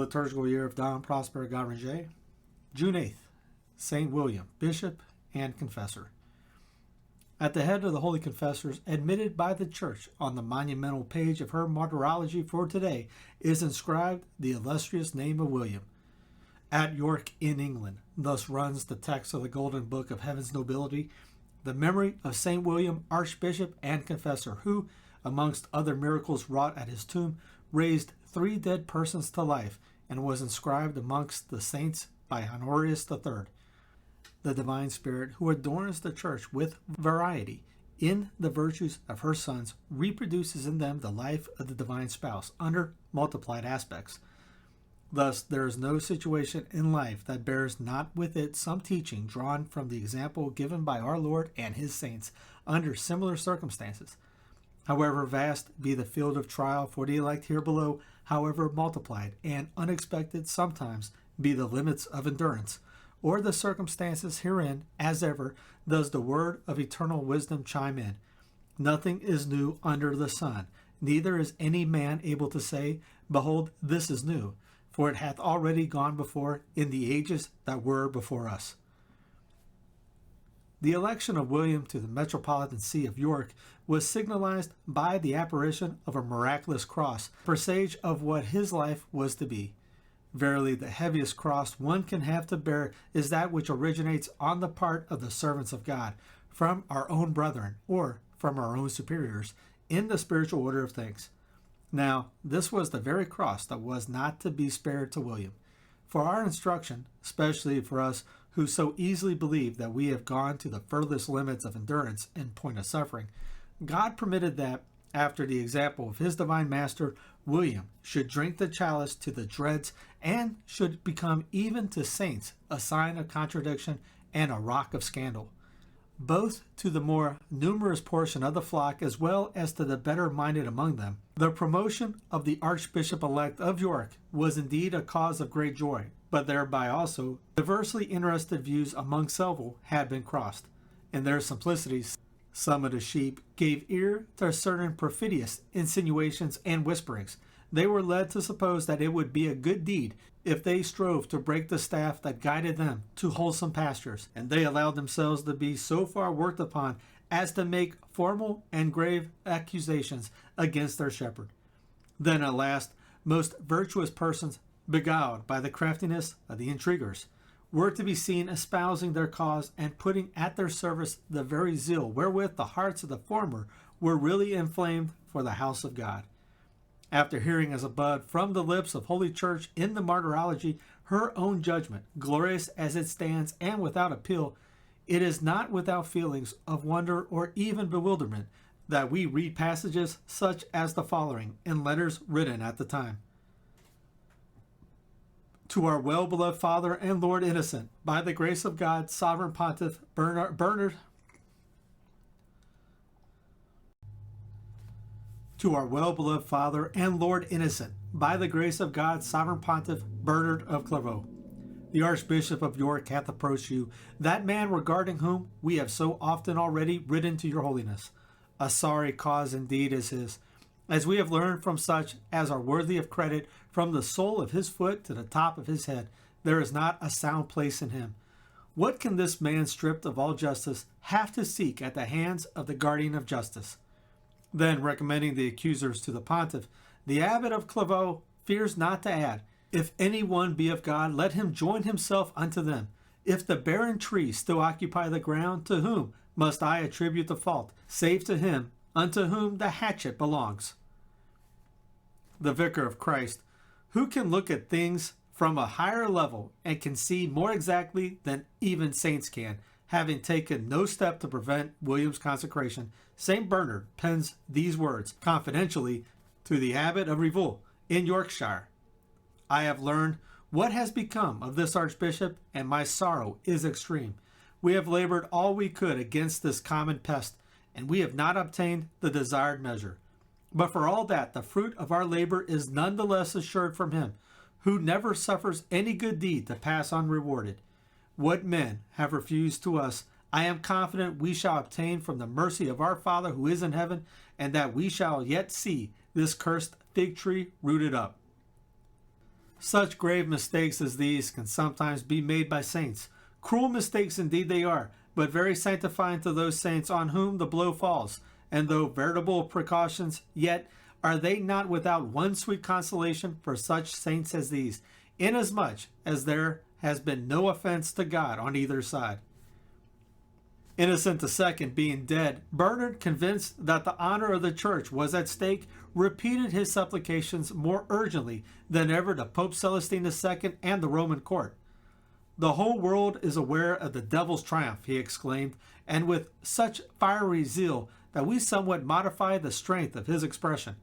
liturgical year of Don Prosper Guéranger, June 8th, St. William, Bishop and Confessor. At the head of the Holy Confessors admitted by the Church on the monumental page of her Martyrology for today is inscribed the illustrious name of William. At York in England, thus runs the text of the Golden Book of Heaven's Nobility, the memory of St. William, Archbishop and Confessor, who, amongst other miracles wrought at his tomb, raised 3 dead persons to life, and was inscribed amongst the saints by Honorius III. The Divine Spirit, who adorns the Church with variety in the virtues of her sons, reproduces in them the life of the Divine Spouse under multiplied aspects. Thus, there is no situation in life that bears not with it some teaching drawn from the example given by our Lord and his saints under similar circumstances. However vast be the field of trial for the elect here below, however multiplied and unexpected sometimes be the limits of endurance, or the circumstances herein, as ever, does the word of eternal wisdom chime in. Nothing is new under the sun, neither is any man able to say, Behold, this is new, for it hath already gone before in the ages that were before us. The election of William to the metropolitan see of York was signalized by the apparition of a miraculous cross, presage of what his life was to be. Verily, the heaviest cross one can have to bear is that which originates on the part of the servants of God, from our own brethren, or from our own superiors, in the spiritual order of things. Now, this was the very cross that was not to be spared to William. For our instruction, especially for us who so easily believe that we have gone to the furthest limits of endurance in point of suffering, God permitted that, after the example of his divine master, William should drink the chalice to the dregs and should become even to saints a sign of contradiction and a rock of scandal, both to the more numerous portion of the flock as well as to the better minded among them. The promotion of the Archbishop-elect of York was indeed a cause of great joy, but thereby also diversely interested views among several had been crossed. In their simplicity, some of the sheep gave ear to certain perfidious insinuations and whisperings. They were led to suppose that it would be a good deed if they strove to break the staff that guided them to wholesome pastures, and they allowed themselves to be so far worked upon as to make formal and grave accusations against their shepherd. Then at last, most virtuous persons, beguiled by the craftiness of the intriguers, were to be seen espousing their cause and putting at their service the very zeal wherewith the hearts of the former were really inflamed for the house of God. After hearing as above from the lips of Holy Church in the Martyrology her own judgment, glorious as it stands and without appeal, it is not without feelings of wonder or even bewilderment that we read passages such as the following in letters written at the time. To our well-beloved Father and Lord Innocent, by the grace of God, Sovereign Pontiff Bernard. To our well-beloved Father and Lord Innocent, by the grace of God, Sovereign Pontiff Bernard of Clairvaux. The Archbishop of York hath approached you, that man regarding whom we have so often already written to your holiness. A sorry cause indeed is his, as we have learned from such as are worthy of credit, from the sole of his foot to the top of his head, there is not a sound place in him. What can this man stripped of all justice have to seek at the hands of the guardian of justice? Then, recommending the accusers to the pontiff, the abbot of Clairvaux fears not to add, If any one be of God, let him join himself unto them. If the barren trees still occupy the ground, to whom must I attribute the fault, save to him unto whom the hatchet belongs? The Vicar of Christ, who can look at things from a higher level and can see more exactly than even saints can, having taken no step to prevent William's consecration, St. Bernard pens these words confidentially to the abbot of Rievaulx in Yorkshire. I have learned what has become of this archbishop, and my sorrow is extreme. We have labored all we could against this common pest, and we have not obtained the desired measure. But for all that, the fruit of our labor is none the less assured from him, who never suffers any good deed to pass unrewarded. What men have refused to us, I am confident we shall obtain from the mercy of our Father who is in heaven, and that we shall yet see this cursed fig tree rooted up. Such grave mistakes as these can sometimes be made by saints. Cruel mistakes indeed they are, but very sanctifying to those saints on whom the blow falls. And though veritable precautions, yet are they not without one sweet consolation for such saints as these, inasmuch as there has been no offense to God on either side. Innocent II being dead, Bernard, convinced that the honor of the church was at stake, repeated his supplications more urgently than ever to Pope Celestine II and the Roman court. "The whole world is aware of the devil's triumph," he exclaimed, and with such fiery zeal that we somewhat modify the strength of his expression.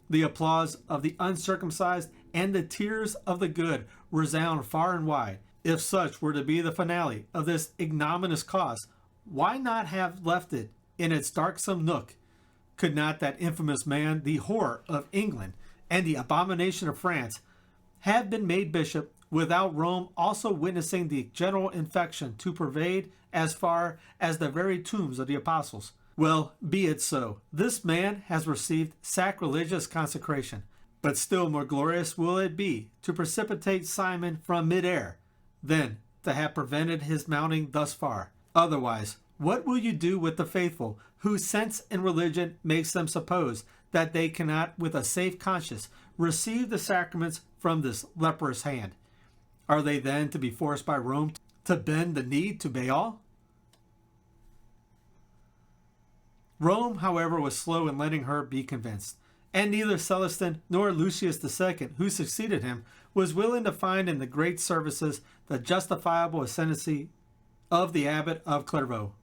The applause of the uncircumcised and the tears of the good resound far and wide. If such were to be the finale of this ignominious cause, why not have left it in its darksome nook? Could not that infamous man, the horror of England and the abomination of France, have been made bishop without Rome also witnessing the general infection to pervade as far as the very tombs of the apostles? Well, be it so. This man has received sacrilegious consecration, but still more glorious will it be to precipitate Simon from mid-air than to have prevented his mounting thus far. Otherwise, what will you do with the faithful, whose sense in religion makes them suppose that they cannot with a safe conscience receive the sacraments from this leprous hand? Are they then to be forced by Rome to bend the knee to Baal? Rome, however, was slow in letting her be convinced, and neither Celestine nor Lucius II, who succeeded him, was willing to find in the great services the justifiable ascendancy of the abbot of Clairvaux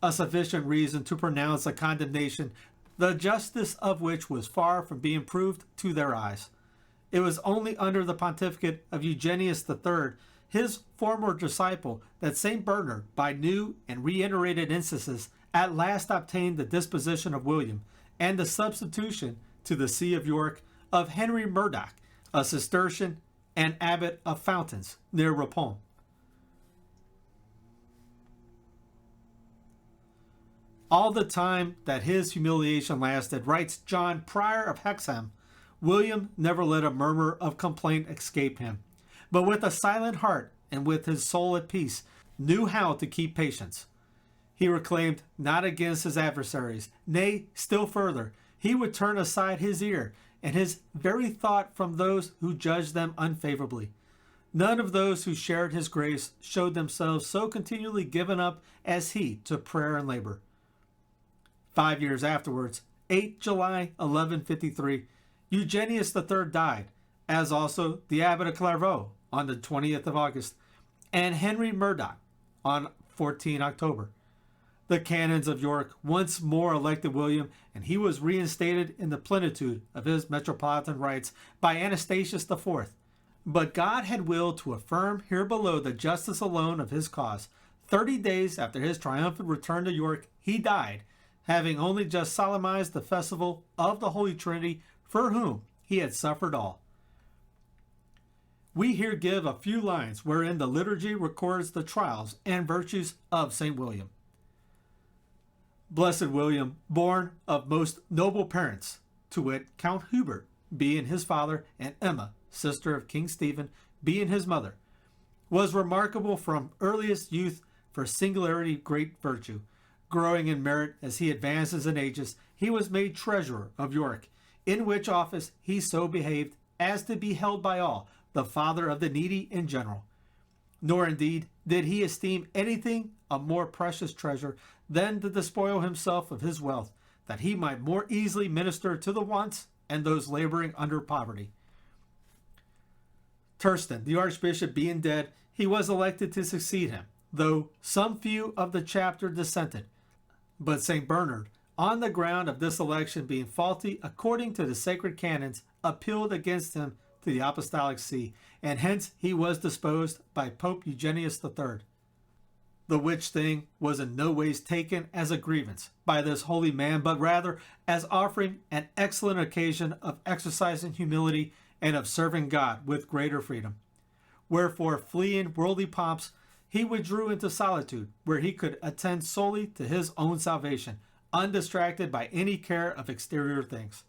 a sufficient reason to pronounce a condemnation, the justice of which was far from being proved to their eyes. It was only under the pontificate of Eugenius III, his former disciple, that Saint Bernard, by new and reiterated instances, at last obtained the disposition of William, and the substitution to the see of York of Henry Murdoch, a Cistercian and abbot of Fountains, near Ripon. All the time that his humiliation lasted, writes John, Prior of Hexham, William never let a murmur of complaint escape him, but with a silent heart and with his soul at peace, knew how to keep patience. He reclaimed not against his adversaries, nay, still further, he would turn aside his ear and his very thought from those who judged them unfavorably. None of those who shared his grace showed themselves so continually given up as he to prayer and labor. 5 years afterwards, 8 July 1153, Eugenius III died, as also the abbot of Clairvaux on the 20th of August, and Henry Murdoch on 14 October. The canons of York once more elected William, and he was reinstated in the plenitude of his metropolitan rights by Anastasius IV. But God had willed to affirm here below the justice alone of his cause. 30 days after his triumphant return to York, he died, having only just solemnized the festival of the Holy Trinity, for whom he had suffered all. We here give a few lines wherein the liturgy records the trials and virtues of St. William. Blessed William, born of most noble parents, to wit, Count Hubert, being his father, and Emma, sister of King Stephen, being his mother, was remarkable from earliest youth for singularly great virtue. Growing in merit as he advances in ages, he was made treasurer of York, in which office he so behaved as to be held by all the father of the needy in general. Nor indeed did he esteem anything a more precious treasure than to despoil himself of his wealth, that he might more easily minister to the wants and those laboring under poverty. Tursten, the archbishop, being dead, he was elected to succeed him, though some few of the chapter dissented. But St. Bernard, on the ground of this election being faulty according to the sacred canons, appealed against him to the apostolic see, and hence he was disposed by Pope Eugenius III. The which thing was in no ways taken as a grievance by this holy man, but rather as offering an excellent occasion of exercising humility and of serving God with greater freedom. Wherefore, fleeing worldly pomps, he withdrew into solitude, where he could attend solely to his own salvation, undistracted by any care of exterior things.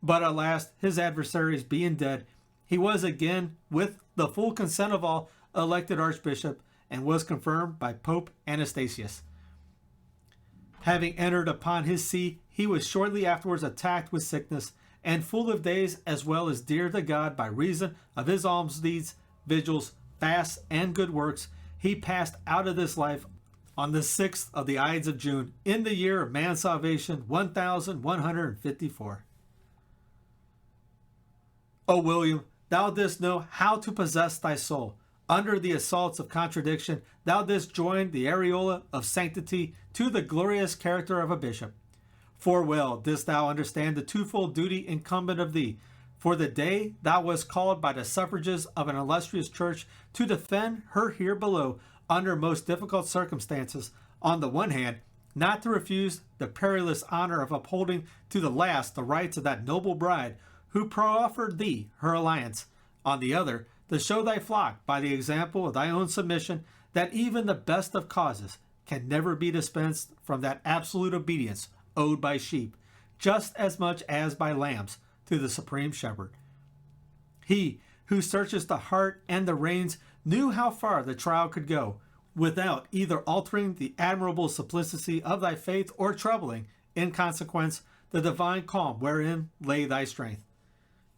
But at last, his adversaries being dead, He was again, with the full consent of all, elected Archbishop, and was confirmed by Pope Anastasius. Having entered upon his see, he was shortly afterwards attacked with sickness, and full of days as well as dear to God by reason of his alms deeds, vigils, fasts, and good works, he passed out of this life on the 6th of the Ides of June, in the year of man's salvation, 1154. O William, thou didst know how to possess thy soul. Under the assaults of contradiction, thou didst join the aureola of sanctity to the glorious character of a bishop. For well didst thou understand the twofold duty incumbent of thee. For the day thou wast called by the suffrages of an illustrious church to defend her here below under most difficult circumstances, on the one hand, not to refuse the perilous honor of upholding to the last the rights of that noble bride who proffered thee her alliance; on the other, to show thy flock by the example of thy own submission that even the best of causes can never be dispensed from that absolute obedience owed by sheep, just as much as by lambs, to the Supreme Shepherd. He who searches the heart and the reins knew how far the trial could go, without either altering the admirable simplicity of thy faith or troubling, in consequence, the divine calm wherein lay thy strength.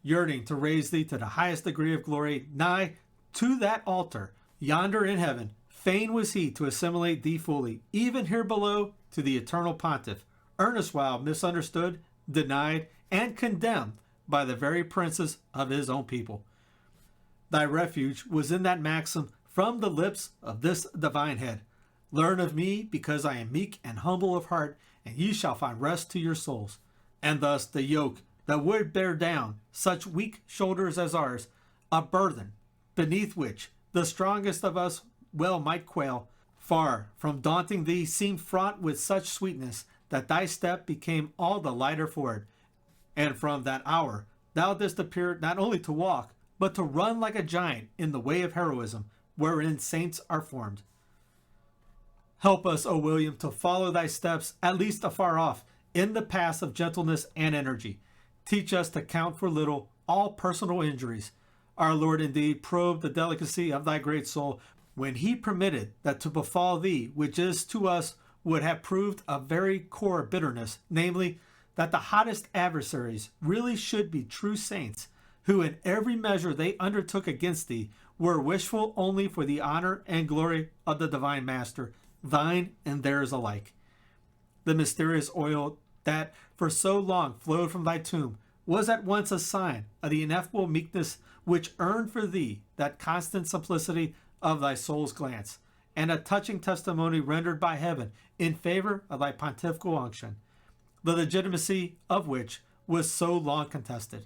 Yearning to raise thee to the highest degree of glory, nigh to that altar, yonder in heaven, fain was he to assimilate thee fully, even here below, to the eternal pontiff, earnest while misunderstood, denied, and condemned by the very princes of his own people. Thy refuge was in that maxim from the lips of this divine head: learn of me, because I am meek and humble of heart, and ye shall find rest to your souls. And thus the yoke that would bear down such weak shoulders as ours, a burden beneath which the strongest of us well might quail, far from daunting thee, seemed fraught with such sweetness that thy step became all the lighter for it. And from that hour thou didst appear not only to walk, but to run like a giant in the way of heroism, wherein saints are formed. Help us, O William, to follow thy steps, at least afar off, in the paths of gentleness and energy. Teach us to count for little all personal injuries. Our Lord indeed probed the delicacy of thy great soul when he permitted that to befall thee, which is to us would have proved a very core bitterness, namely, that the hottest adversaries really should be true saints, who in every measure they undertook against thee were wishful only for the honor and glory of the divine Master, thine and theirs alike. The mysterious oil that for so long flowed from thy tomb was at once a sign of the ineffable meekness which earned for thee that constant simplicity of thy soul's glance, and a touching testimony rendered by heaven in favor of thy pontifical unction, the legitimacy of which was so long contested.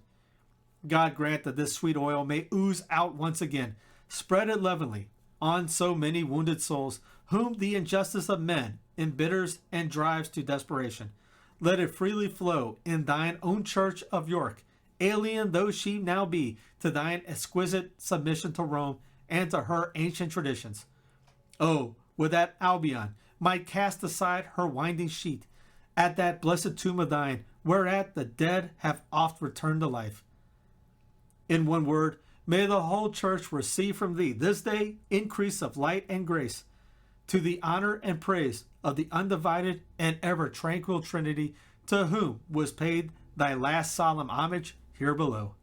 God grant that this sweet oil may ooze out once again, spread it leavenly on so many wounded souls, whom the injustice of men embitters and drives to desperation. Let it freely flow in thine own church of York, alien though she now be to thine exquisite submission to Rome and to her ancient traditions. Oh, would that Albion might cast aside her winding sheet at that blessed tomb of thine, whereat the dead have oft returned to life. In one word, may the whole church receive from thee this day increase of light and grace, to the honor and praise of the undivided and ever tranquil Trinity, to whom was paid thy last solemn homage here below.